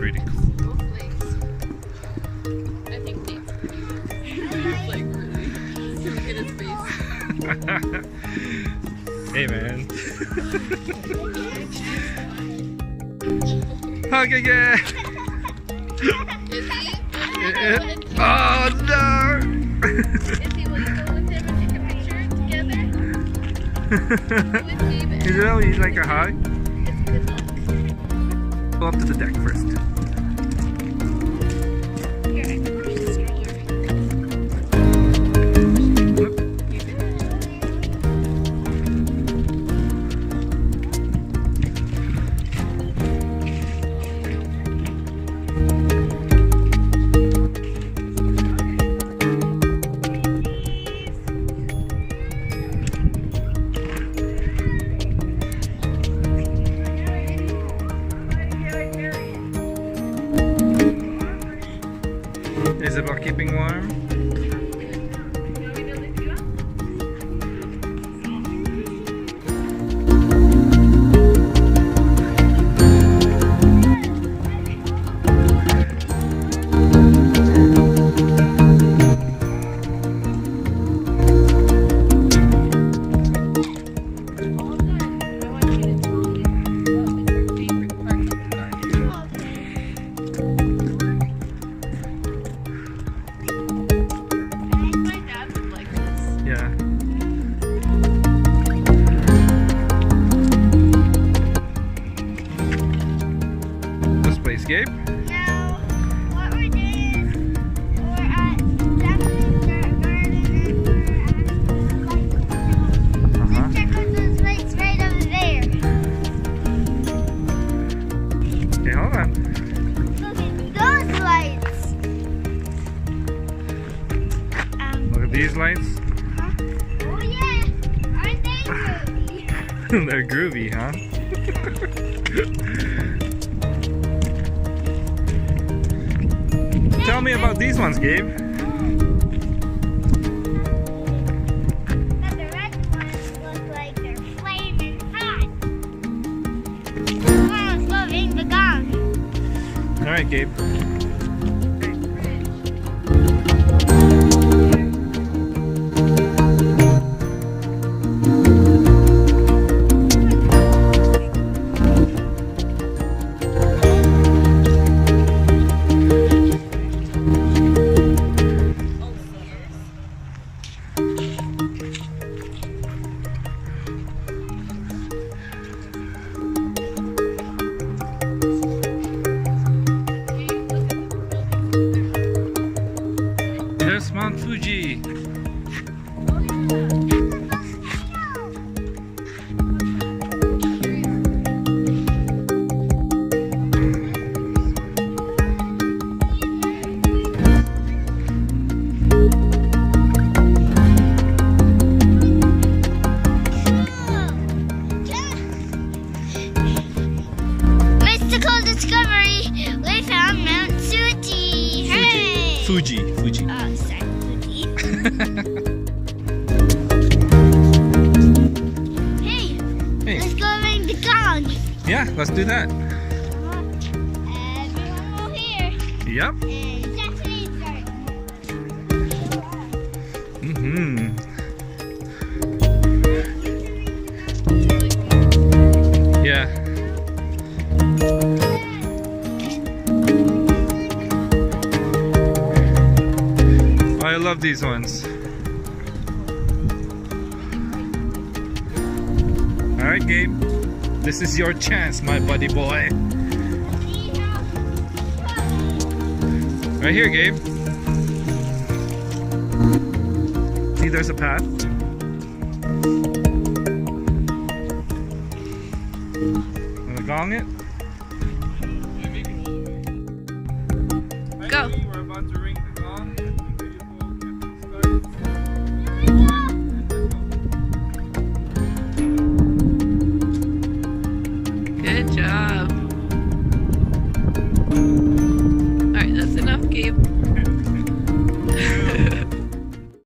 pretty cool. I think Nate's he's like really look at his face. Hey man. Hug again. Is he? Oh no! Is he? Will you go with him and take a picture together? With me, You know, you like a hug? it's good luck. Go up to the deck first. Here, I can push the stroller. Is it about keeping warm? Yeah. This place, Gabe? No, what we're doing is we're at Jackson's Garden and we're at check out those lights right over there. Okay, hold on. Look at those lights. Look at these lights. Oh yeah, aren't they groovy? They're groovy, huh? Tell me about these ones, Gabe. But the red ones look like they're flaming hot. Someone's loving the gong. Alright, Gabe. There's Mount Fuji. Mystical discovery. We found Mount Fuji. Hooray! Fuji. Oh, sorry, Fuji. Hey, Hey. let's go ring the gong. Yeah, let's do that. Everyone will hear. Yep. And Jackson's Garden. Mm-hmm. Yeah. I love these ones. Alright, Gabe. This is your chance, my buddy boy. Right here, Gabe. See, there's a path. Wanna gong it?